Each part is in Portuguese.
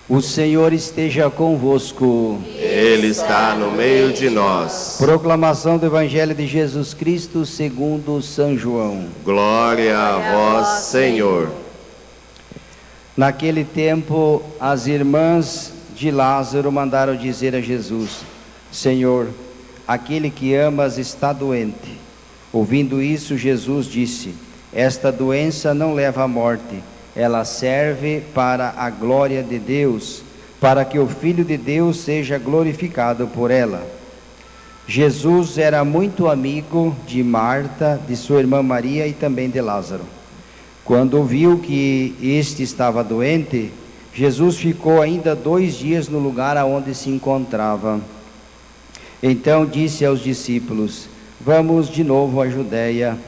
O Senhor esteja convosco. Ele está no meio de nós. Proclamação do Evangelho de Jesus Cristo segundo São João. Glória a vós, Senhor. Naquele tempo, as irmãs de Lázaro mandaram dizer a Jesus: Senhor, aquele que amas está doente. Ouvindo isso, Jesus disse: esta doença não leva à morte, ela serve para a glória de Deus, para que o Filho de Deus seja glorificado por ela. Jesus era muito amigo de Marta, de sua irmã Maria e também de Lázaro. Quando viu que este estava doente, Jesus ficou ainda 2 dias no lugar aonde se encontrava. Então disse aos discípulos: vamos de novo à Judeia.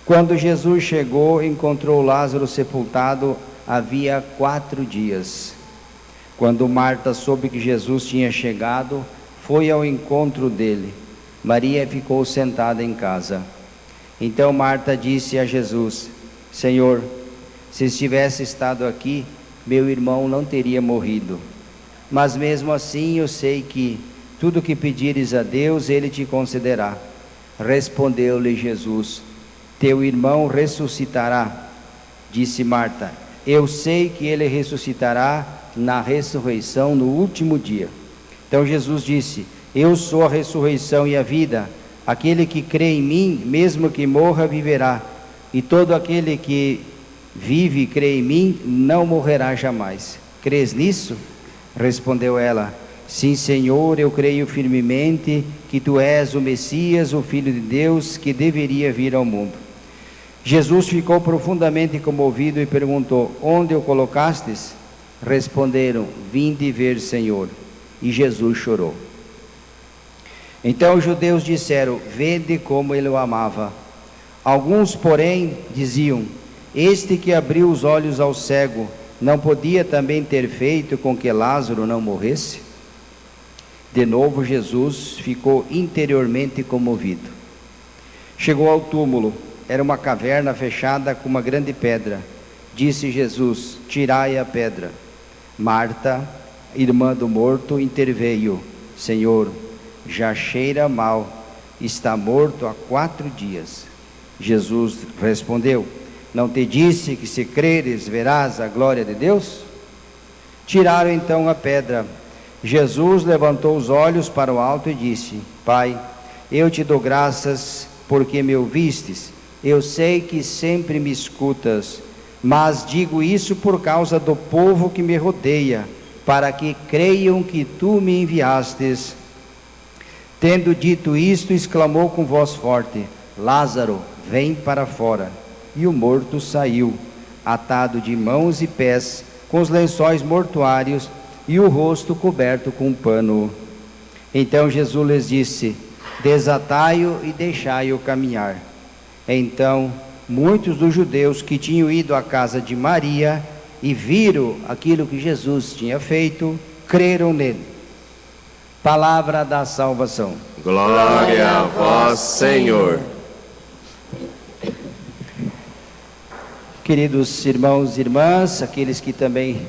Quando Jesus chegou, encontrou Lázaro sepultado havia 4 dias. Quando Marta soube que Jesus tinha chegado, foi ao encontro dele. Maria ficou sentada em casa. Então Marta disse a Jesus: Senhor, se estivesse estado aqui, meu irmão não teria morrido. Mas mesmo assim eu sei que tudo que pedires a Deus, Ele te concederá. Respondeu-lhe Jesus: teu irmão ressuscitará. Disse Marta: eu sei que ele ressuscitará na ressurreição no último dia. Então Jesus disse: eu sou a ressurreição e a vida. Aquele que crê em mim, mesmo que morra, viverá. E todo aquele que vive e crê em mim, não morrerá jamais. Crês nisso? Respondeu ela: sim, Senhor, eu creio firmemente que tu és o Messias, o Filho de Deus, que deveria vir ao mundo. Jesus ficou profundamente comovido e perguntou: onde o colocastes? Responderam: vinde ver, Senhor. E Jesus chorou. Então os judeus disseram: vede como ele o amava. Alguns, porém, diziam: este que abriu os olhos ao cego, não podia também ter feito com que Lázaro não morresse? De novo Jesus ficou interiormente comovido. Chegou ao túmulo. Era uma caverna fechada com uma grande pedra. Disse Jesus: tirai a pedra. Marta, irmã do morto, interveio: Senhor, já cheira mal, está morto há 4 dias. Jesus respondeu: não te disse que se creres verás a glória de Deus? Tiraram então a pedra. Jesus levantou os olhos para o alto e disse: Pai, eu te dou graças porque me ouvistes. Eu sei que sempre me escutas, mas digo isso por causa do povo que me rodeia, para que creiam que tu me enviastes. Tendo dito isto, exclamou com voz forte: Lázaro, vem para fora. E o morto saiu, atado de mãos e pés, com os lençóis mortuários e o rosto coberto com um pano. Então Jesus lhes disse: desatai-o e deixai-o caminhar. Então muitos dos judeus que tinham ido à casa de Maria e viram aquilo que Jesus tinha feito, creram nele. Palavra da salvação. Glória a vós, Senhor. Queridos irmãos e irmãs, aqueles que também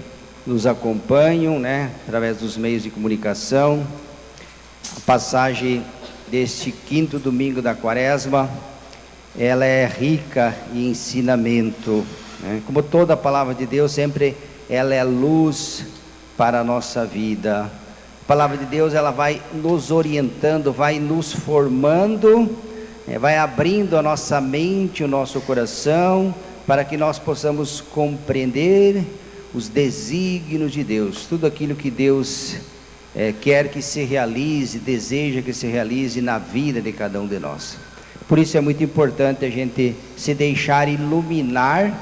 nos acompanham, através dos meios de comunicação, a passagem deste 5º domingo da Quaresma, ela é rica em ensinamento, Como toda a palavra de Deus, sempre ela é luz para a nossa vida. A palavra de Deus, ela vai nos orientando, vai nos formando, vai abrindo a nossa mente, o nosso coração, para que nós possamos compreender os desígnios de Deus, tudo aquilo que Deus quer que se realize, deseja que se realize na vida de cada um de nós. Por isso é muito importante a gente se deixar iluminar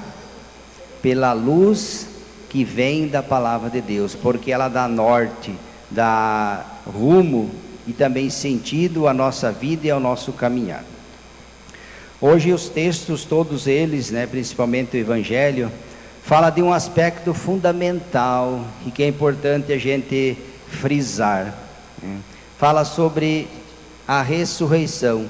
pela luz que vem da palavra de Deus, porque ela dá norte, dá rumo e também sentido à nossa vida e ao nosso caminhar. Hoje os textos, todos eles, principalmente o Evangelho, fala de um aspecto fundamental e que é importante a gente frisar. Fala sobre a ressurreição.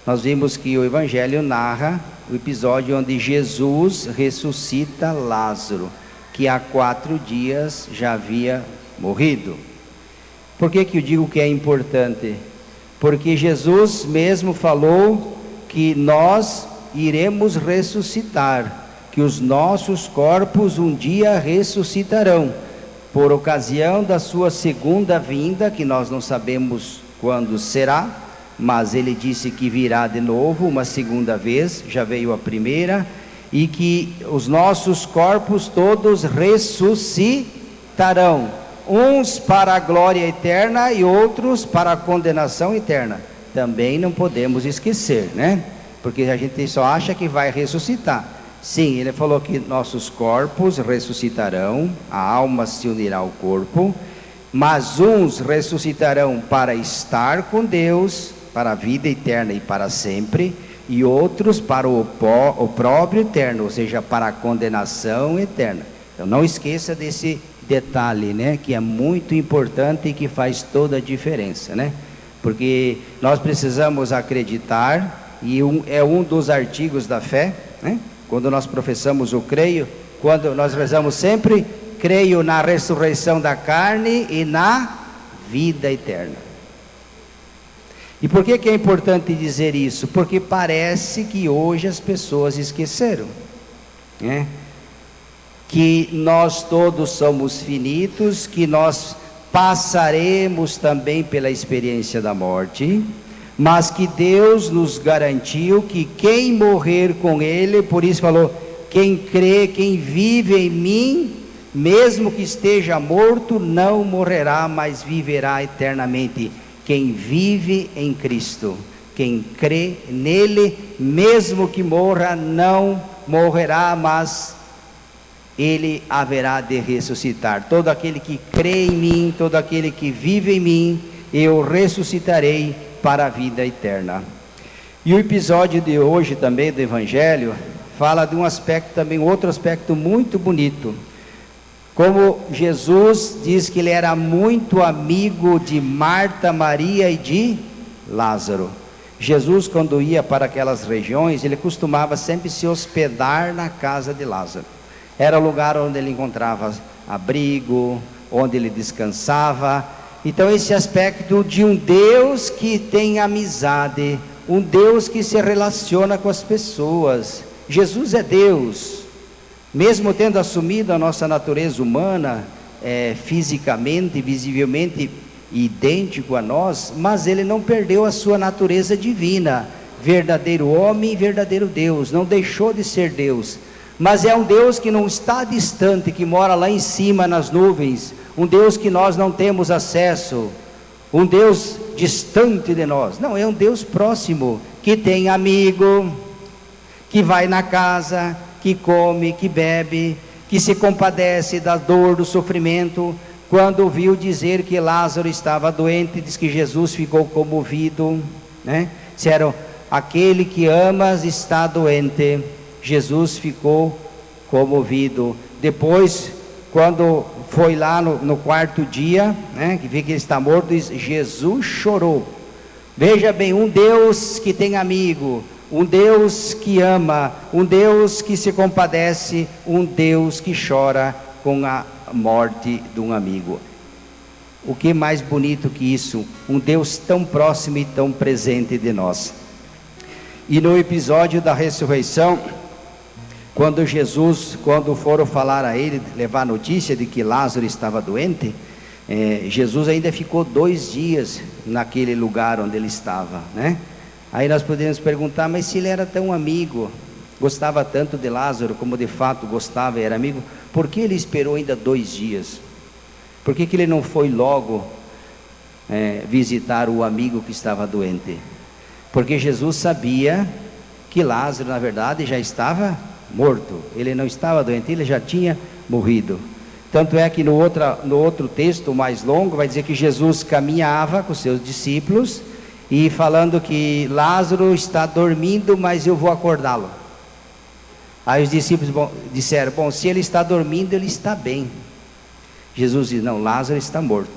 Nós vimos que o Evangelho narra o episódio onde Jesus ressuscita Lázaro. que há 4 dias já havia morrido. Por que eu digo que é importante? Porque Jesus mesmo falou que nós iremos ressuscitar, que os nossos corpos um dia ressuscitarão, por ocasião da sua segunda vinda, que nós não sabemos quando será, mas ele disse que virá de novo uma segunda vez, já veio a primeira, e que os nossos corpos todos ressuscitarão, uns para a glória eterna e outros para a condenação eterna. Também não podemos esquecer, né? Porque a gente só acha que vai ressuscitar. Sim, ele falou que nossos corpos ressuscitarão, a alma se unirá ao corpo, mas uns ressuscitarão para estar com Deus, para a vida eterna e para sempre, e outros para o próprio eterno, ou seja, para a condenação eterna. Então não esqueça desse detalhe, né, que é muito importante e que faz toda a diferença, né? Porque nós precisamos acreditar, e é um dos artigos da fé, né? Quando nós professamos o creio, quando nós rezamos sempre, creio na ressurreição da carne e na vida eterna. E por que é importante dizer isso? Porque parece que hoje as pessoas esqueceram, né? Que nós todos somos finitos, que nós passaremos também pela experiência da morte, mas que Deus nos garantiu que quem morrer com Ele, por isso falou, quem crê, quem vive em mim, mesmo que esteja morto, não morrerá, mas viverá eternamente. Quem vive em Cristo, quem crê nele, mesmo que morra, não morrerá, mas ele haverá de ressuscitar. Todo aquele que crê em mim, todo aquele que vive em mim, eu ressuscitarei para a vida eterna. E o episódio de hoje também do Evangelho fala de um aspecto também, outro aspecto muito bonito. Como Jesus diz que ele era muito amigo de Marta, Maria e de Lázaro. Jesus, quando ia para aquelas regiões, ele costumava sempre se hospedar na casa de Lázaro. Era o lugar onde ele encontrava abrigo, onde ele descansava. Então esse aspecto de um Deus que tem amizade, um Deus que se relaciona com as pessoas. Jesus é Deus, mesmo tendo assumido a nossa natureza humana, fisicamente, visivelmente idêntico a nós, mas ele não perdeu a sua natureza divina, verdadeiro homem e verdadeiro Deus, não deixou de ser Deus, mas é um Deus que não está distante, que mora lá em cima nas nuvens, um Deus que nós não temos acesso, um Deus distante de nós. Não, é um Deus próximo, que tem amigo, que vai na casa, que come, que bebe, que se compadece da dor, do sofrimento. Quando ouviu dizer que Lázaro estava doente, diz que Jesus ficou comovido, né? Disseram, aquele que amas está doente. Jesus ficou comovido. Depois, quando foi lá no 4º dia, né, que vê que ele está morto, diz, Jesus chorou. Veja bem, um Deus que tem amigo, um Deus que ama, um Deus que se compadece, um Deus que chora com a morte de um amigo. O que mais bonito que isso? Um Deus tão próximo e tão presente de nós. E no episódio da ressurreição, quando foram falar a ele, levar a notícia de que Lázaro estava doente, Jesus ainda ficou 2 dias naquele lugar onde ele estava, né? Aí nós podemos perguntar, mas se ele era tão amigo, gostava tanto de Lázaro, como de fato gostava e era amigo, por que ele esperou ainda 2 dias? Por que ele não foi logo visitar o amigo que estava doente? Porque Jesus sabia que Lázaro, na verdade, já estava morto. Ele não estava doente, ele já tinha morrido. Tanto é que no outro texto mais longo, vai dizer que Jesus caminhava com seus discípulos, e falando que Lázaro está dormindo, mas eu vou acordá-lo. Aí os discípulos disseram, bom, se ele está dormindo, ele está bem. Jesus diz, não, Lázaro está morto.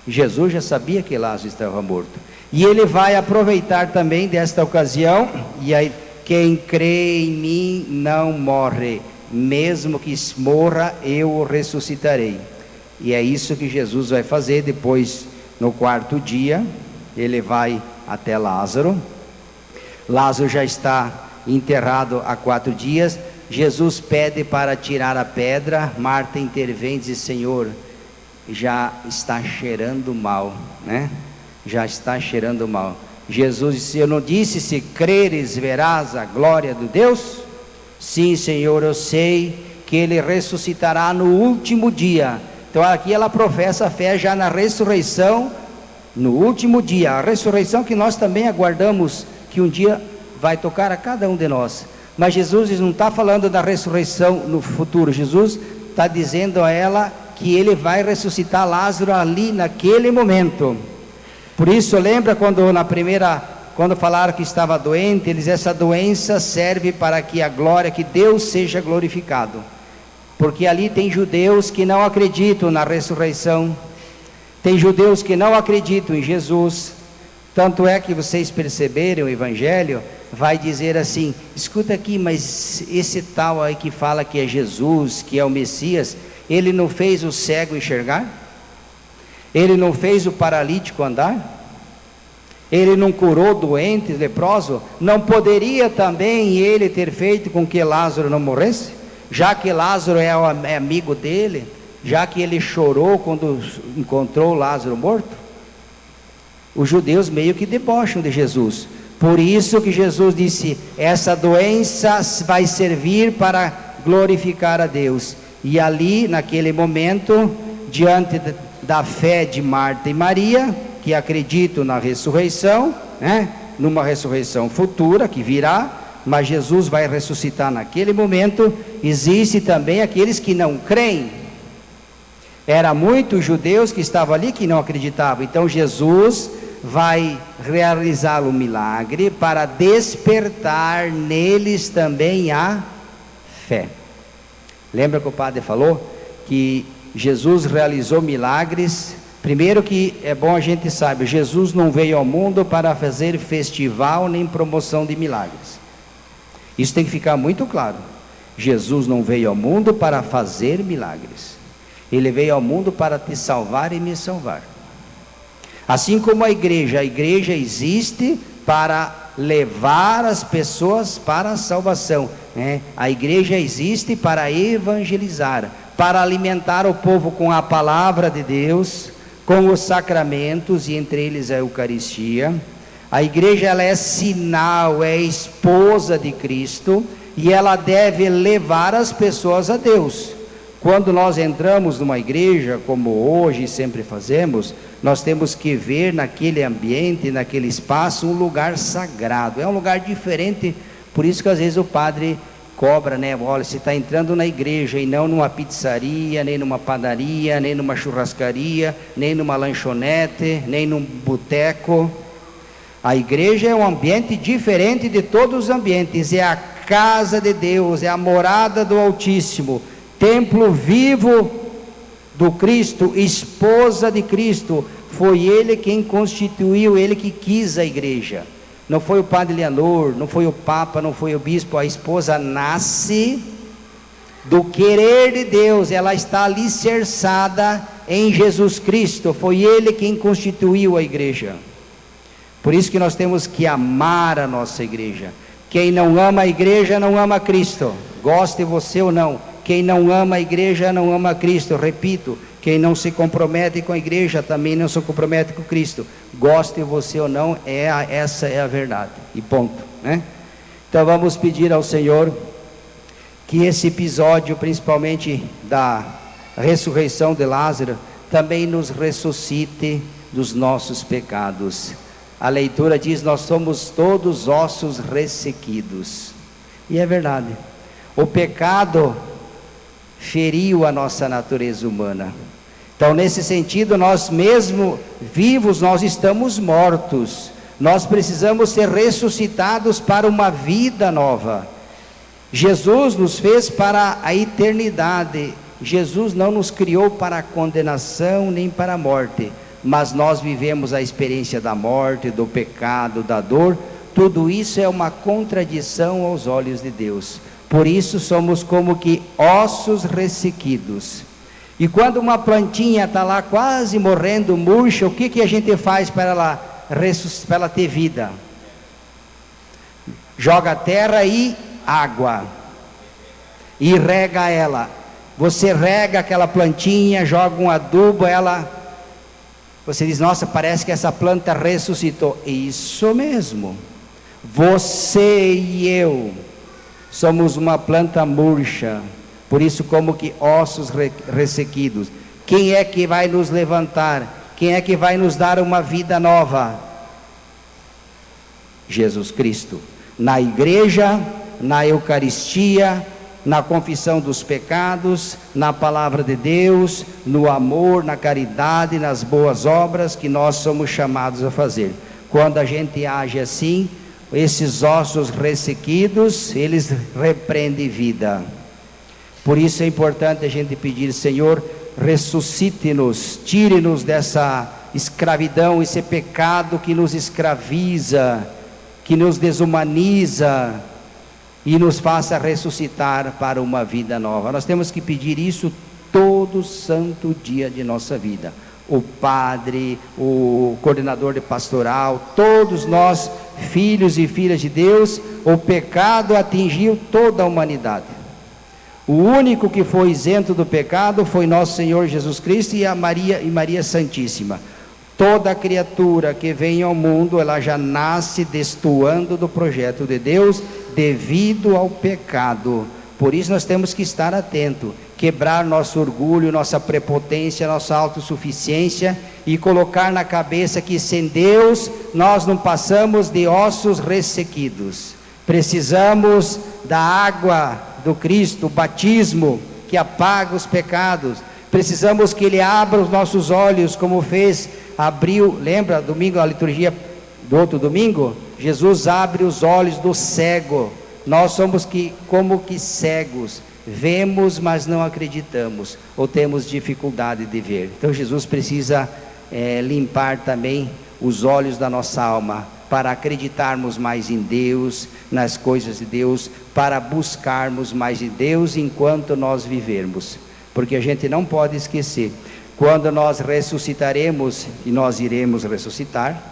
Jesus já sabia que Lázaro estava morto. E ele vai aproveitar também desta ocasião, e aí, quem crê em mim não morre, mesmo que morra, eu o ressuscitarei. E é isso que Jesus vai fazer. Depois, no quarto dia, ele vai até Lázaro. Lázaro já está enterrado há 4 dias. Jesus pede para tirar a pedra. Marta intervém e diz: Senhor, já está cheirando mal, né? Já está cheirando mal. Jesus disse: eu não disse, se creres verás a glória de Deus? Sim, Senhor, eu sei que ele ressuscitará no último dia. Então aqui ela professa a fé já na ressurreição, no último dia, a ressurreição que nós também aguardamos, que um dia vai tocar a cada um de nós. Mas Jesus não está falando da ressurreição no futuro. Jesus está dizendo a ela que ele vai ressuscitar Lázaro ali naquele momento. Por isso, lembra quando falaram que estava doente, eles, essa doença serve para que a glória, que Deus seja glorificado. Porque ali tem judeus que não acreditam na ressurreição, tem judeus que não acreditam em Jesus. Tanto é que vocês perceberam, o Evangelho vai dizer assim: escuta aqui, mas esse tal aí que fala que é Jesus, que é o Messias, ele não fez o cego enxergar? Ele não fez o paralítico andar? Ele não curou doentes, leproso? Não poderia também ele ter feito com que Lázaro não morresse? Já que Lázaro é amigo dele, já que ele chorou quando encontrou Lázaro morto? Os judeus meio que debocham de Jesus. Por isso que Jesus disse: essa doença vai servir para glorificar a Deus. E ali, naquele momento, diante da fé de Marta e Maria, que acreditam na ressurreição, né? Numa ressurreição futura que virá, mas Jesus vai ressuscitar naquele momento. Existe também aqueles que não creem. Era muitos judeus que estavam ali que não acreditavam. Então Jesus vai realizar o milagre para despertar neles também a fé. Lembra que o padre falou que Jesus realizou milagres? Primeiro que é bom a gente saber, Jesus não veio ao mundo para fazer festival nem promoção de milagres. Isso tem que ficar muito claro. Jesus não veio ao mundo para fazer milagres. Ele veio ao mundo para te salvar e me salvar. Assim como a igreja existe para levar as pessoas para a salvação, né? A igreja existe para evangelizar, para alimentar o povo com a palavra de Deus, com os sacramentos, e entre eles a Eucaristia. A igreja, ela é sinal, é esposa de Cristo, e ela deve levar as pessoas a Deus. Quando nós entramos numa igreja, como hoje sempre fazemos, nós temos que ver naquele ambiente, naquele espaço, um lugar sagrado. É um lugar diferente. Por isso que às vezes o padre cobra, né? Olha, você está entrando na igreja e não numa pizzaria, nem numa padaria, nem numa churrascaria, nem numa lanchonete, nem num boteco. A igreja é um ambiente diferente de todos os ambientes. É a casa de Deus, é a morada do Altíssimo, templo vivo do Cristo, esposa de Cristo. Foi Ele quem constituiu, Ele que quis a igreja. Não foi o padre Leonor, não foi o Papa, não foi o bispo. A esposa nasce do querer de Deus, ela está alicerçada em Jesus Cristo. Foi Ele quem constituiu a igreja. Por isso que nós temos que amar a nossa igreja. Quem não ama a igreja não ama Cristo, goste você ou não. Quem não ama a igreja não ama Cristo. Repito, quem não se compromete com a igreja também não se compromete com Cristo, goste você ou não. Essa é a verdade, e ponto, né? Então vamos pedir ao Senhor que esse episódio, principalmente da ressurreição de Lázaro, também nos ressuscite dos nossos pecados. A leitura diz: nós somos todos ossos ressequidos, e é verdade. O pecado feriu a nossa natureza humana. Então, nesse sentido, nós mesmo vivos, nós estamos mortos. Nós precisamos ser ressuscitados para uma vida nova. Jesus nos fez para a eternidade. Jesus não nos criou para a condenação nem para a morte, mas nós vivemos a experiência da morte, do pecado, da dor. Tudo isso é uma contradição aos olhos de Deus. Por isso somos como que ossos ressequidos. E quando uma plantinha está lá quase morrendo, murcha, o que a gente faz para ela ter vida? Joga terra e água, e rega ela. Você rega aquela plantinha, joga um adubo, você diz, nossa, parece que essa planta ressuscitou. Isso mesmo. Você e eu somos uma planta murcha, por isso como que ossos ressequidos. Quem é que vai nos levantar? Quem é que vai nos dar uma vida nova? Jesus Cristo. Na igreja, na Eucaristia, na confissão dos pecados, na palavra de Deus, no amor, na caridade, nas boas obras que nós somos chamados a fazer. Quando a gente age assim, esses ossos ressequidos, eles repreendem vida. Por isso é importante a gente pedir, Senhor, ressuscite-nos, tire-nos dessa escravidão, esse pecado que nos escraviza, que nos desumaniza, e nos faça ressuscitar para uma vida nova. Nós temos que pedir isso todo santo dia de nossa vida. O padre, o coordenador de pastoral, todos nós, filhos e filhas de Deus, o pecado atingiu toda a humanidade. O único que foi isento do pecado foi nosso Senhor Jesus Cristo e Maria Santíssima. Toda criatura que vem ao mundo, ela já nasce destoando do projeto de Deus, devido ao pecado. Por isso nós temos que estar atentos, quebrar nosso orgulho, nossa prepotência, nossa autossuficiência, e colocar na cabeça que sem Deus nós não passamos de ossos ressequidos. Precisamos da água do Cristo, o batismo que apaga os pecados. Precisamos que Ele abra os nossos olhos, como abriu, lembra, domingo, a liturgia do outro domingo? Jesus abre os olhos do cego. Nós somos como que cegos, vemos, mas não acreditamos, ou temos dificuldade de ver. Então Jesus precisa limpar também os olhos da nossa alma, para acreditarmos mais em Deus, nas coisas de Deus, para buscarmos mais de Deus enquanto nós vivermos. Porque a gente não pode esquecer, quando nós ressuscitaremos, e nós iremos ressuscitar,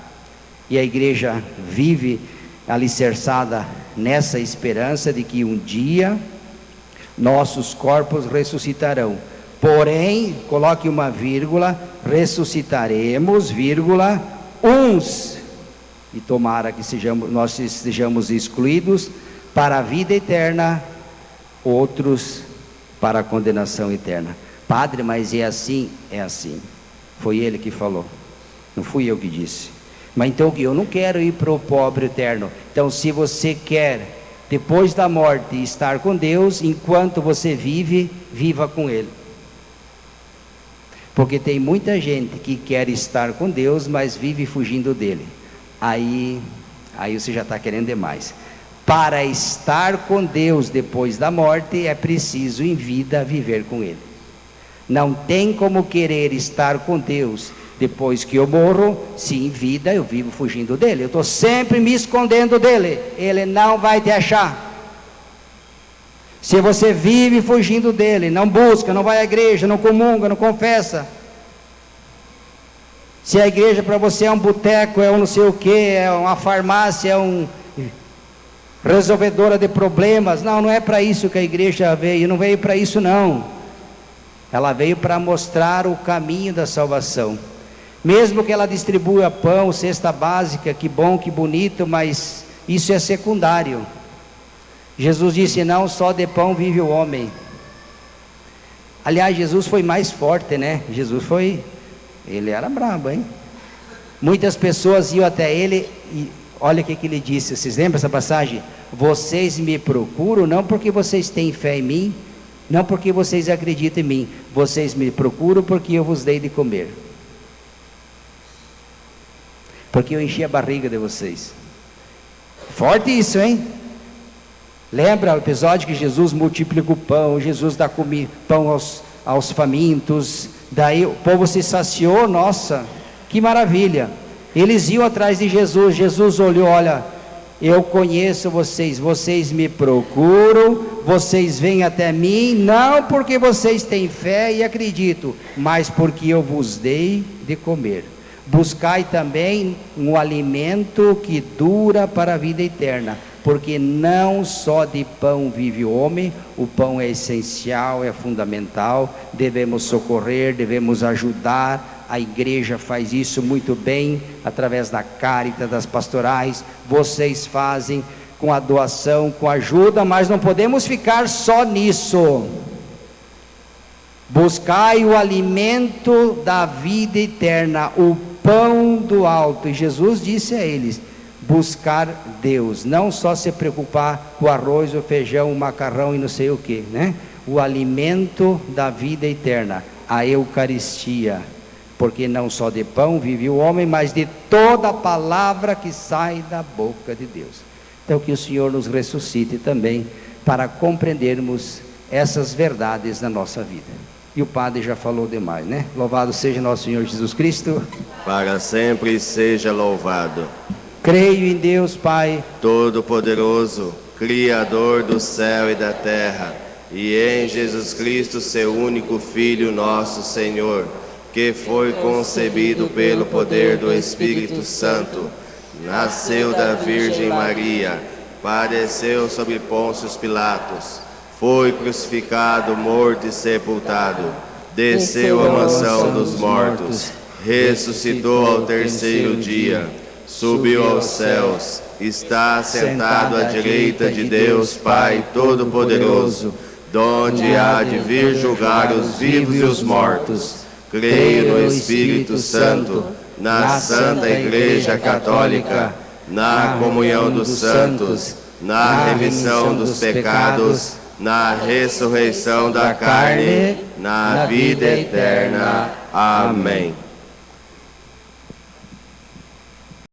e a igreja vive alicerçada nessa esperança de que um dia nossos corpos ressuscitarão. Porém, coloque uma vírgula, ressuscitaremos, vírgula, uns, e tomara que nós sejamos excluídos para a vida eterna, outros para a condenação eterna. Padre, mas é assim? É assim. Foi ele que falou, não fui eu que disse. Mas então eu não quero ir para o pobre eterno. Então, se você quer, depois da morte, estar com Deus, enquanto você vive, viva com Ele. Porque tem muita gente que quer estar com Deus, mas vive fugindo dele. Aí você já está querendo demais. Para estar com Deus depois da morte, é preciso em vida viver com Ele. Não tem como querer estar com Deus depois que eu morro, se em vida eu vivo fugindo dele. Eu estou sempre me escondendo dele. Ele não vai te achar. Se você vive fugindo dele, não busca, não vai à igreja, não comunga, não confessa. Se a igreja para você é um boteco, é um não sei o que, é uma farmácia, é um resolvedora de problemas. Não é para isso que a igreja veio, não veio para isso não. Ela veio para mostrar o caminho da salvação. Mesmo que ela distribua pão, cesta básica, que bom, que bonito, mas isso é secundário. Jesus disse, não só de pão vive o homem. Aliás, Jesus foi mais forte, né? Ele era brabo, hein? Muitas pessoas iam até ele e olha o que ele disse. Vocês lembram essa passagem? Vocês me procuram não porque vocês têm fé em mim, não porque vocês acreditam em mim. Vocês me procuram porque eu vos dei de comer. Porque eu enchi a barriga de vocês. Forte isso, hein? Lembra o episódio que Jesus multiplica o pão, Jesus dá pão aos famintos, daí o povo se saciou, nossa, que maravilha. Eles iam atrás de Jesus, Jesus olhou, olha, eu conheço vocês, vocês me procuram vocês vêm até mim, não porque vocês têm fé e acreditam, mas porque eu vos dei de comer. Buscai também um alimento que dura para a vida eterna, porque não só de pão vive o homem, o pão é essencial, é fundamental, devemos socorrer, devemos ajudar, a igreja faz isso muito bem, através da Caritas, das pastorais, vocês fazem com a doação, com a ajuda, mas não podemos ficar só nisso. Buscai o alimento da vida eterna, o pão do alto, e Jesus disse a eles, buscar Deus, não só se preocupar com o arroz, o feijão, o macarrão e não sei o que, né? O alimento da vida eterna, a Eucaristia, porque não só de pão vive o homem, mas de toda a palavra que sai da boca de Deus. Então que o Senhor nos ressuscite também, para compreendermos essas verdades na nossa vida. E o padre já falou demais, né? Louvado seja nosso Senhor Jesus Cristo. Para sempre seja louvado. Creio em Deus Pai Todo-Poderoso, Criador do céu e da terra, e em Jesus Cristo, seu único Filho, nosso Senhor, que foi concebido pelo poder do Espírito Santo, nasceu da Virgem Maria, padeceu sob Pôncio Pilatos, foi crucificado, morto e sepultado, desceu à mansão dos mortos, ressuscitou ao terceiro dia, subiu aos céus, está sentado à direita de Deus Pai Todo-Poderoso, donde há de vir julgar os vivos e os mortos. Creio no Espírito Santo, na Santa Igreja Católica, na comunhão dos santos, na remissão dos pecados, na ressurreição da carne, na vida eterna. Amém.